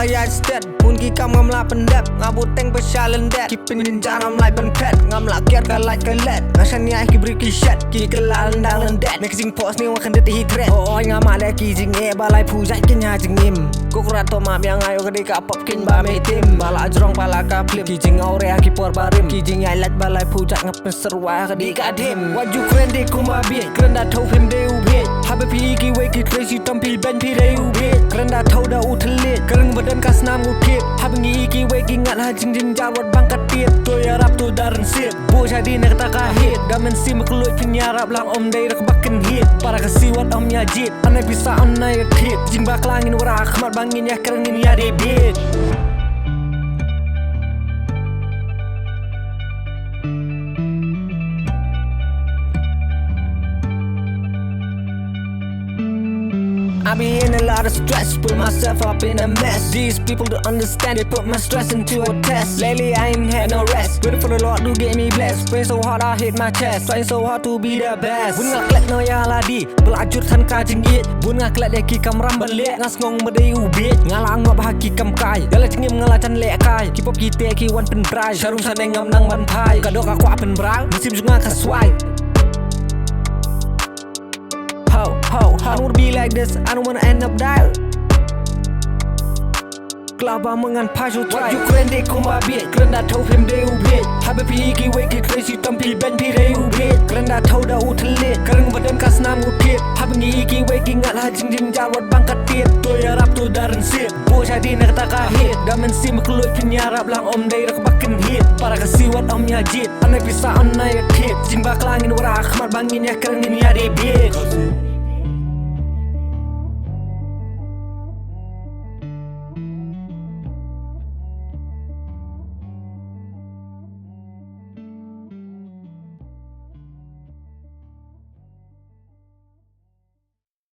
gaya stet mun ki kam ngam la pendep ngabut teng pesalen det ki pinin jaram lai ben pet ngam la kiat ka like ka let ngasan ya ki bri ki shat ki kelal ndang lendet nek sing post ni wa kan det hi threat oi ngam ale ki jing e balai phu jai ken ya jing im ko krat to ma yang ayo ka di ka pop kin ba me tim bala ajrong bala ka flip ki jing ore ki por barim ki jing ai lat balai phu jai ngap serwa ka di ka dim waju kren de kuma bi kren da thau phim de u bi habe pi ki we ki crazy tam pi ben pi de u bi kren da thau da u thlit kren badan ka snam u kip habe ngi ki we ki ngat ha jing jing jar wat bang ka tiep to ya rap to daran sip bu jadi nak ta ka hit da men sim kluit pinya rap lang om dei rak bakken hit para ka siwat om ya jit anai bisa anai kit jing bak langin wara khmat bangin ya kerengin ya de bit I be in a lot of stress, put myself up in a mess. These people don't understand, they put my stress into a test. Lately I ain't had no rest, waiting for the Lord to get me blessed. Praying so hard I hit my chest, trying so hard to be the best. Bun ngak let no ya ladi, belajur tan ka jengit. Bun ngak let ki kam ram balik, ngas ngong badai ubit. Ngalang ngop haki kam kai, dala cengim ngalacan lek kai. Ki pop ki te ki wan pen brai, sharung saneng ngam nang ban pai. Kadok aku apen brang, musim sunga kaswai. I don't wanna be like this, I don't wanna end up there. Kelapa mengan passion try. You keren de kuma bit, keren da thau phim de u bit. Habe pi ki we ki crazy tam pi ben pi de u bit. Keren da thau da u thlit, keren badan ka snam u kip. Habe ngi ki we ki ngat ha jing jing jar wat bang ka tiep. To ya rap to daran sip, bu jadi nak ta ka hit. Da men sim kluit pinya rap lang om dei rak bakken hit. Para ka siwat om ya jit, anai bisa anai kit. Jing bak langin wara khmat bangin ya kerengin ya de bit.